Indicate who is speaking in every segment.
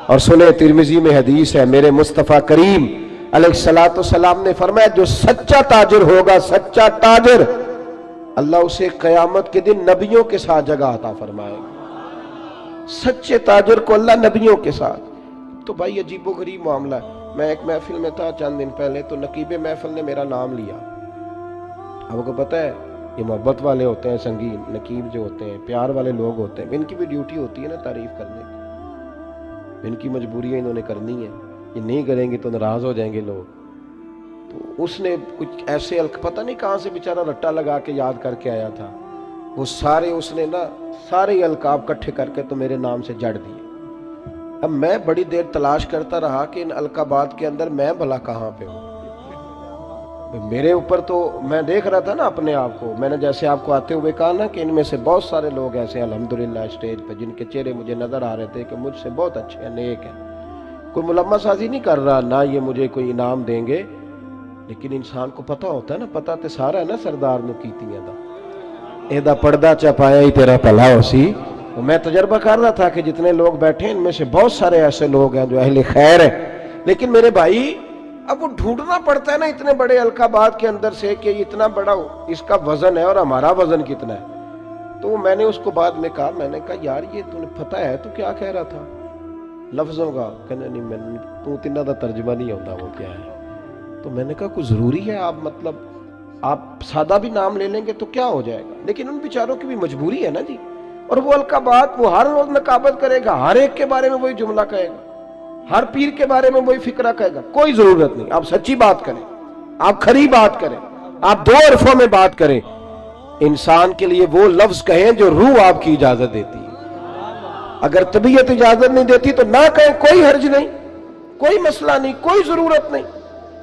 Speaker 1: اور سنے ترمذی میں حدیث ہے، میرے مصطفیٰ کریم علیہ الصلوۃ والسلام نے فرمایا جو سچا تاجر ہوگا، سچا تاجر، اللہ اسے قیامت کے دن نبیوں کے ساتھ جگہ عطا فرمائے گا۔ سچے تاجر کو اللہ نبیوں کے ساتھ۔ تو بھائی عجیب و غریب معاملہ ہے۔ میں ایک محفل میں تھا چند دن پہلے، تو نقیب محفل نے میرا نام لیا۔ آپ کو پتہ ہے یہ محبت والے ہوتے ہیں، سنگین نقیب جو ہوتے ہیں، پیار والے لوگ ہوتے ہیں، ان کی بھی ڈیوٹی ہوتی ہے نا تعریف کرنے کی، ان کی مجبوریاں انہوں نے کرنی ہے، یہ نہیں کریں گے تو ناراض ہو جائیں گے لوگ۔ تو اس نے کچھ ایسے پتہ نہیں کہاں سے بیچارہ رٹا لگا کے یاد کر کے آیا تھا، وہ سارے اس نے نا سارے القاب کٹھے کر کے تو میرے نام سے جڑ دیے۔ اب میں بڑی دیر تلاش کرتا رہا کہ ان القابات کے اندر میں بھلا کہاں پہ ہوں۔ میرے اوپر تو میں دیکھ رہا تھا نا اپنے آپ کو، میں نے جیسے آپ کو آتے ہوئے کہا نا کہ ان میں سے بہت سارے لوگ ایسے الحمدللہ اسٹیج پہ جن کے چہرے مجھے نظر آ رہے تھے کہ مجھ سے بہت اچھے ہیں، نیک ہیں، کوئی ملمہ سازی نہیں کر رہا، نہ یہ مجھے کوئی انعام دیں گے، لیکن انسان کو پتہ ہوتا ہے نا، پتہ تے سارا ہے نا سردار نو کیتیاں دا ایدہ پردہ چپایا ہی تیرا پلا ہو سی۔ میں تجربہ کر رہا تھا کہ جتنے لوگ بیٹھے ان میں سے بہت سارے ایسے لوگ ہیں جو اہل خیر ہیں، لیکن میرے بھائی اب وہ ڈھونڈنا پڑتا ہے نا اتنے بڑے القابات کے اندر سے کہ اتنا بڑا اس کا وزن ہے اور ہمارا وزن کتنا ہے۔ تو میں نے اس کو بعد میں کہا، میں نے کہا یار یہ تمہیں پتہ ہے تو کیا کہہ رہا تھا لفظوں کا؟ کہنے نہیں میں تو تینہ دا ترجمہ نہیں ہوتا وہ کیا ہے۔ تو میں نے کہا کوئی ضروری ہے آپ آپ سادہ بھی نام لے لیں گے تو کیا ہو جائے گا، لیکن ان بیچاروں کی بھی مجبوری ہے نا جی، اور وہ القابات وہ ہر روز نقابت کرے گا، ہر ایک کے بارے میں وہی جملہ کہے گا، ہر پیر کے بارے میں وہی فکرہ کہے گا۔ کوئی ضرورت نہیں، آپ سچی بات کریں، آپ کھری بات کریں، آپ دو عرفوں میں بات کریں، انسان کے لیے وہ لفظ کہیں جو روح آپ کی اجازت دیتی ہے۔ اگر طبیعت اجازت نہیں دیتی تو نہ کہیں، کوئی حرج نہیں، کوئی مسئلہ نہیں، کوئی ضرورت نہیں،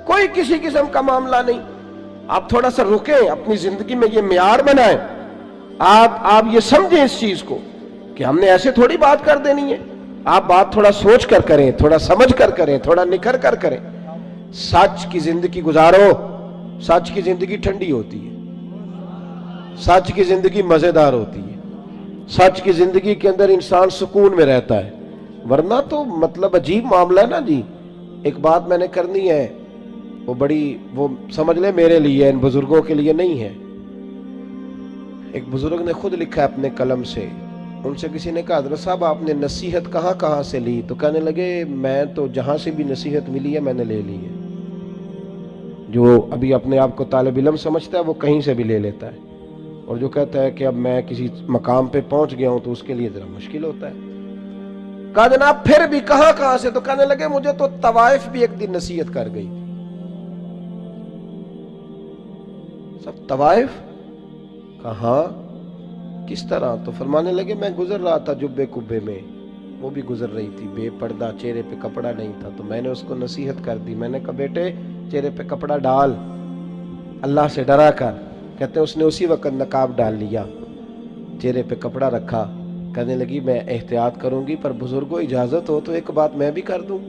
Speaker 1: کوئی کسی قسم کا معاملہ نہیں۔ آپ تھوڑا سا رکیں، اپنی زندگی میں یہ معیار بنائیں، آپ یہ سمجھیں اس چیز کو کہ ہم نے ایسے تھوڑی بات کر دینی ہے، آپ بات تھوڑا سوچ کر کریں، تھوڑا سمجھ کر کریں، تھوڑا نکھر کر کریں۔ سچ کی زندگی گزارو، سچ کی زندگی ٹھنڈی ہوتی ہے، سچ کی زندگی مزیدار ہوتی ہے، سچ کی زندگی کے اندر انسان سکون میں رہتا ہے، ورنہ تو مطلب عجیب معاملہ ہے نا جی۔ ایک بات میں نے کرنی ہے، وہ سمجھ لیں میرے لیے، ان بزرگوں کے لیے نہیں ہے۔ ایک بزرگ نے خود لکھا ہے اپنے قلم سے، ان سے کسی نے کہا حضرت صاحب آپ نے نصیحت کہاں سے لی؟ تو کہنے لگے میں تو جہاں سے بھی نصیحت ملی ہے میں نے لے لی ہے۔ جو ابھی اپنے آپ کو طالب علم سمجھتا ہے وہ کہیں سے بھی لے لیتا ہے، اور جو کہتا ہے کہ اب میں کسی مقام پہ پہنچ گیا ہوں تو اس کے لیے ذرا مشکل ہوتا ہے۔ کہا جناب پھر بھی کہاں سے؟ تو کہنے لگے مجھے تو طوائف بھی ایک دن نصیحت کر گئی۔ سب طوائف؟ کہاں کس طرح؟ تو فرمانے لگے میں گزر رہا تھا جبے کبے میں، وہ بھی گزر رہی تھی بے پردہ، چہرے پہ کپڑا نہیں تھا، تو میں نے اس کو نصیحت کر دی، میں نے کہا بیٹے چہرے پہ کپڑا ڈال، اللہ سے ڈرا کر۔ کہتے ہیں اس نے اسی وقت نقاب ڈال لیا، چہرے پہ کپڑا رکھا، کہنے لگی میں احتیاط کروں گی، پر بزرگوں اجازت ہو تو ایک بات میں بھی کر دوں؟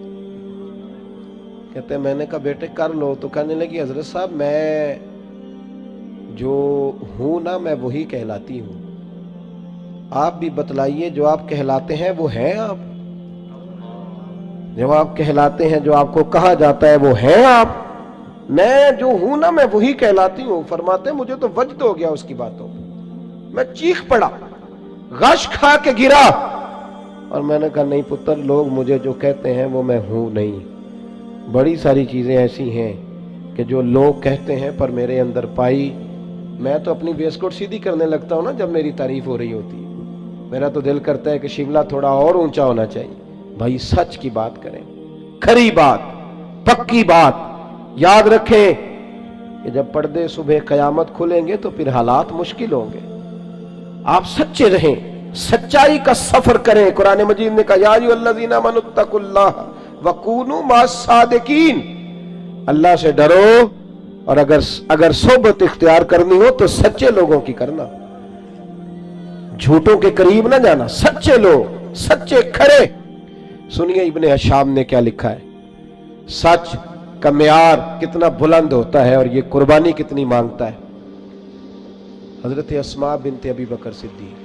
Speaker 1: کہتے ہیں میں نے کہا بیٹے کر لو۔ تو کہنے لگی حضرت صاحب میں جو ہوں نا میں وہی کہلاتی ہوں، آپ بھی بتلائیے جو آپ کہلاتے ہیں وہ ہیں آپ؟ جو آپ کہلاتے ہیں، جو آپ کو کہا جاتا ہے وہ ہیں آپ؟ میں جو ہوں نا میں وہی کہلاتی ہوں۔ فرماتے ہیں مجھے تو وجد ہو گیا اس کی باتوں، میں چیخ پڑا، غش کھا کے گرا، اور میں نے کہا نہیں پتر، لوگ مجھے جو کہتے ہیں وہ میں ہوں نہیں۔ بڑی ساری چیزیں ایسی ہیں کہ جو لوگ کہتے ہیں پر میرے اندر پائی، میں تو اپنی ویسکوٹ سیدھی کرنے لگتا ہوں نا جب میری تعریف ہو رہی ہوتی ہے، میرا تو دل کرتا ہے کہ شملہ تھوڑا اور اونچا ہونا چاہیے۔ بھائی سچ کی بات کریں، کھری بات، پکی بات، یاد رکھیں کہ جب پردے صبح قیامت کھلیں گے تو پھر حالات مشکل ہوں گے۔ آپ سچے رہیں، سچائی کا سفر کریں۔ قرآن مجید نے کہا یا ایھا الذین آمنوا اتقوا اللہ وکونوا مع الصادقین، اللہ سے ڈرو، اور اگر صحبت اختیار کرنی ہو تو سچے لوگوں کی کرنا، جھوٹوں کے قریب نہ جانا، سچے لوگ، سچے کھڑے۔ سنیے ابن ہشام نے کیا لکھا ہے، سچ کا معیار کتنا بلند ہوتا ہے اور یہ قربانی کتنی مانگتا ہے۔ حضرت اسماء بنت ابی بکر صدیق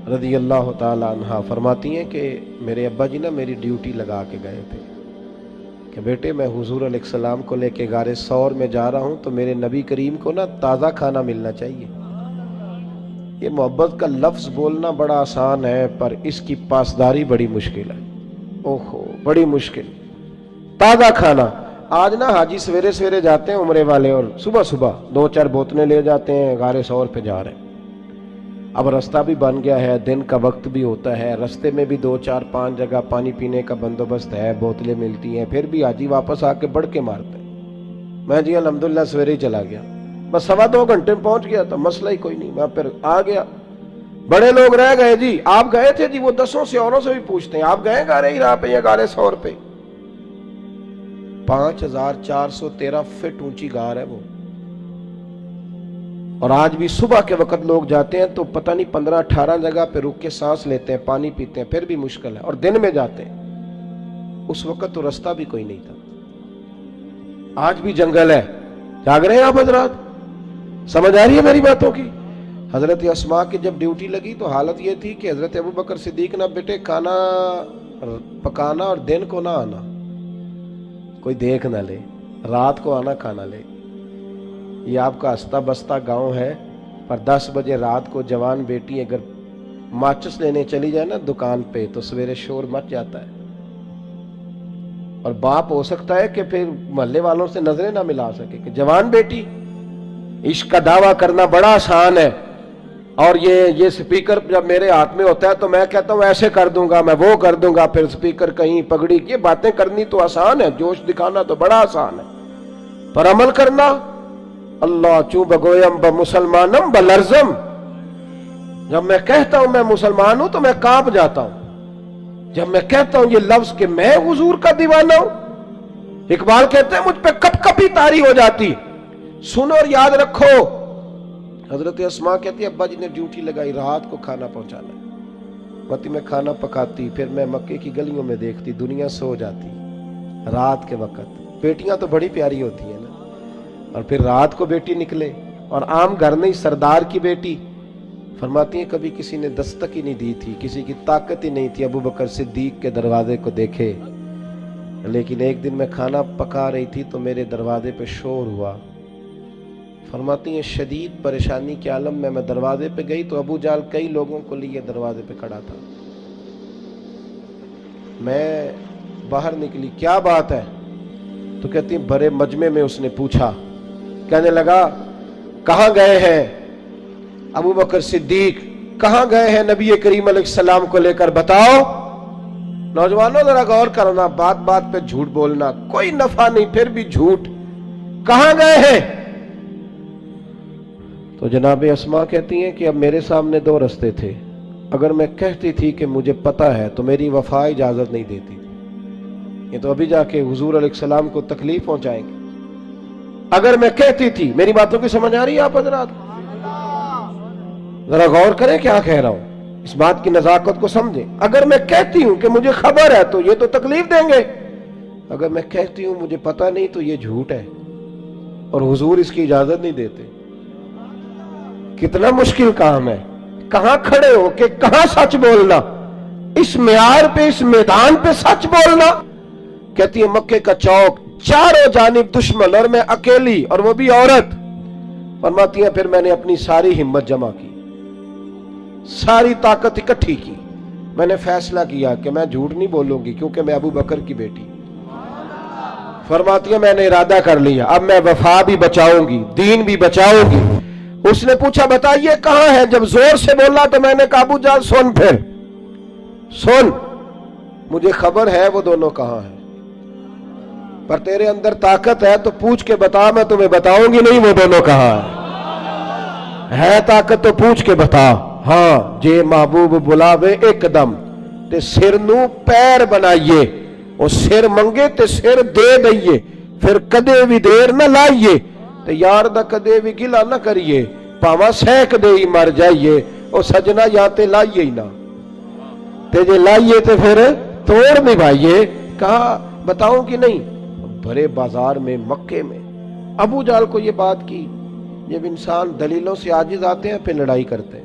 Speaker 1: رضی اللہ تعالی عنہ فرماتی ہیں کہ میرے ابا جی نا میری ڈیوٹی لگا کے گئے تھے کہ بیٹے میں حضور علیہ السلام کو لے کے غار ثور میں جا رہا ہوں تو میرے نبی کریم کو نا تازہ کھانا ملنا چاہیے۔ یہ محبت کا لفظ بولنا بڑا آسان ہے پر اس کی پاسداری بڑی مشکل ہے، اوہو بڑی مشکل۔ تازہ کھانا، آج نا حاجی سویرے سویرے جاتے ہیں عمرے والے اور صبح صبح 2-4 بوتلیں لے جاتے ہیں، غار ثور پہ جا رہے ہیں۔ اب رستہ بھی بن گیا ہے، دن کا وقت بھی ہوتا ہے، رستے میں بھی 2-4-5 جگہ پانی پینے کا بندوبست ہے، بوتلیں ملتی ہیں، پھر بھی حاجی واپس آ کے بڑھ کے مارتے ہیں۔ میں جی الحمدللہ سویرے ہی چلا گیا، بس 2.25 گھنٹے میں پہنچ گیا تو مسئلہ ہی کوئی نہیں، میں پھر آ گیا۔ بڑے لوگ رہ گئے جی آپ گئے تھے جی، وہ 10 سے اوروں سے بھی پوچھتے ہیں آپ گئے غار ہرا پہ یا غار ثور پہ؟ 5413 فٹ اونچی غار ہے وہ، اور آج بھی صبح کے وقت لوگ جاتے ہیں تو پتہ نہیں 15-18 جگہ پہ رک کے سانس لیتے ہیں، پانی پیتے ہیں، پھر بھی مشکل ہے، اور دن میں جاتے ہیں۔ اس وقت تو رستہ بھی کوئی نہیں تھا، آج بھی جنگل ہے۔ جاگ رہے ہیں آپ حضرات؟ سمجھ آ رہی ہے میری باتوں کی؟ حضرت اسماء کی جب ڈیوٹی لگی تو حالت یہ تھی کہ حضرت ابوبکر صدیق نہ بیٹے کھانا پکانا اور دن کو نہ آنا، کوئی دیکھ نہ لے، رات کو آنا کھانا لے۔ یہ آپ کا ہستا بستا گاؤں ہے، پر 10 بجے رات کو جوان بیٹی اگر ماچس لینے چلی جائے نا دکان پہ تو سویرے شور مچ جاتا ہے، اور باپ ہو سکتا ہے کہ پھر محلے والوں سے نظریں نہ ملا سکے کہ جوان بیٹی۔ عشق کا دعویٰ کرنا بڑا آسان ہے، اور یہ سپیکر جب میرے ہاتھ میں ہوتا ہے تو میں کہتا ہوں ایسے کر دوں گا، میں وہ کر دوں گا، پھر سپیکر کہیں پگڑی، یہ باتیں کرنی تو آسان ہے، جوش دکھانا تو بڑا آسان ہے، پر عمل کرنا اللہ چوں بگویم بمسلمانم بلرزم۔ جب میں کہتا ہوں میں مسلمان ہوں تو میں کانپ جاتا ہوں، جب میں کہتا ہوں یہ لفظ کہ میں حضور کا دیوانہ ہوں۔ اقبال کہتے ہیں مجھ پہ کپ کپی طاری ہو جاتی۔ سنو اور یاد رکھو، حضرت اسماء کہتی ہے ابا جی نے ڈیوٹی لگائی رات کو کھانا پہنچانا ہے، متی میں کھانا پکاتی، پھر میں مکے کی گلیوں میں دیکھتی دنیا سو جاتی رات کے وقت۔ بیٹیاں تو بڑی پیاری ہوتی ہیں نا، اور پھر رات کو بیٹی نکلے، اور عام گھر نہیں، سردار کی بیٹی۔ فرماتی ہیں کبھی کسی نے دستک ہی نہیں دی تھی، کسی کی طاقت ہی نہیں تھی ابوبکر صدیق کے دروازے کو دیکھے، لیکن ایک دن میں کھانا پکا رہی تھی تو میرے دروازے پہ شور ہوا۔ فرماتی ہیں شدید پریشانی کے عالم میں دروازے پہ گئی تو ابو جال کئی لوگوں کو لیے دروازے پہ کھڑا تھا۔ میں باہر نکلی، کیا بات ہے؟ تو کہتی ہیں بڑے مجمع میں اس نے پوچھا، کہنے لگا کہاں گئے ہیں ابوبکر صدیق، کہاں گئے ہیں نبی کریم علیہ السلام کو لے کر، بتاؤ۔ نوجوانوں ذرا غور کرنا، بات بات پہ جھوٹ بولنا کوئی نفع نہیں، پھر بھی جھوٹ، کہاں گئے ہیں؟ تو جناب اسماء کہتی ہیں کہ اب میرے سامنے 2 رستے تھے، اگر میں کہتی تھی کہ مجھے پتہ ہے تو میری وفا اجازت نہیں دیتی تھی، یہ تو ابھی جا کے حضور علیہ السلام کو تکلیف پہنچائیں گے۔ اگر میں کہتی تھی، میری باتوں کی سمجھ آ رہی ہے آپ حضرات؟ ذرا غور کریں کیا کہہ رہا ہوں، اس بات کی نزاکت کو سمجھیں۔ اگر میں کہتی ہوں کہ مجھے خبر ہے تو یہ تو تکلیف دیں گے، اگر میں کہتی ہوں مجھے پتہ نہیں تو یہ جھوٹ ہے، اور حضور اس کی اجازت نہیں دیتے۔ کتنا مشکل کام ہے، کہاں کھڑے ہو کہ کہاں سچ بولنا، اس معیار پہ، اس میدان پہ سچ بولنا۔ کہتی ہے مکے کا چوک، چاروں جانب دشمن اور میں اکیلی، اور وہ بھی عورت۔ فرماتی ہیں پھر میں نے اپنی ساری ہمت جمع کی، ساری طاقت اکٹھی کی، میں نے فیصلہ کیا کہ میں جھوٹ نہیں بولوں گی کیونکہ میں ابو بکر کی بیٹی۔ فرماتی ہے میں نے ارادہ کر لیا، اب میں وفا بھی بچاؤں گی، دین بھی بچاؤں گی۔ اس نے پوچھا بتائیے کہاں ہے، جب زور سے بولا تو میں نے کہا ابو جان سن، پھر سن، مجھے خبر ہے وہ دونوں کہاں ہیں، پر تیرے اندر طاقت ہے تو پوچھ کے بتا، میں تمہیں بتاؤں گی نہیں وہ دونوں کہاں ہیں، ہے طاقت تو پوچھ کے بتا۔ ہاں جے محبوب بلاوے ایک دم تے سر نو پیر بنائیے، وہ سر منگے تے سر دے دئیے، پھر کدے بھی دیر نہ لائیے تے یار دا کدے بھی گلا نہ کریے، پاواں سینک دے ہی مر جائیے، او سجنا یا تے لائیے ہی نہ، تے جے لائیے تے پھر توڑ نبھائیے۔ کہا بتاؤں کہ نہیں؟ بھرے بازار میں، مکے میں ابو جال کو یہ بات کی۔ جب انسان دلیلوں سے عاجز آتے ہیں پھر لڑائی کرتے ہیں،